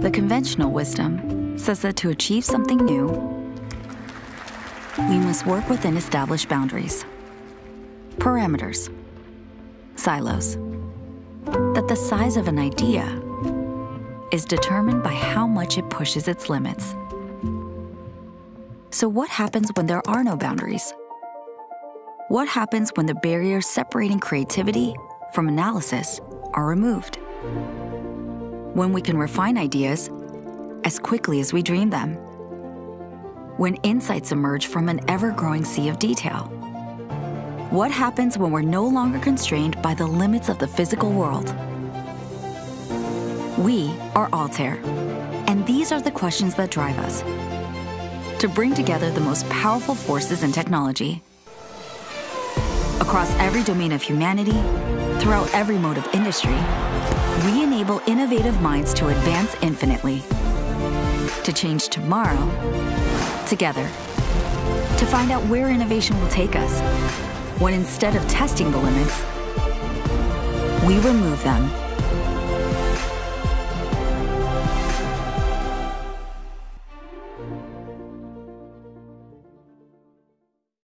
The conventional wisdom says that to achieve something new, we must work within established boundaries, parameters, silos. That the size of an idea is determined by how much it pushes its limits. So what happens when there are no boundaries? What happens when the barriers separating creativity from analysis are removed? When we can refine ideas as quickly as we dream them? When insights emerge from an ever-growing sea of detail? What happens when we're no longer constrained by the limits of the physical world? We are Altair, and these are the questions that drive us. To bring together the most powerful forces in technology. Across every domain of humanity, throughout every mode of industry, we enable innovative minds to advance infinitely. To change tomorrow, together. To find out where innovation will take us, when instead of testing the limits, we remove them.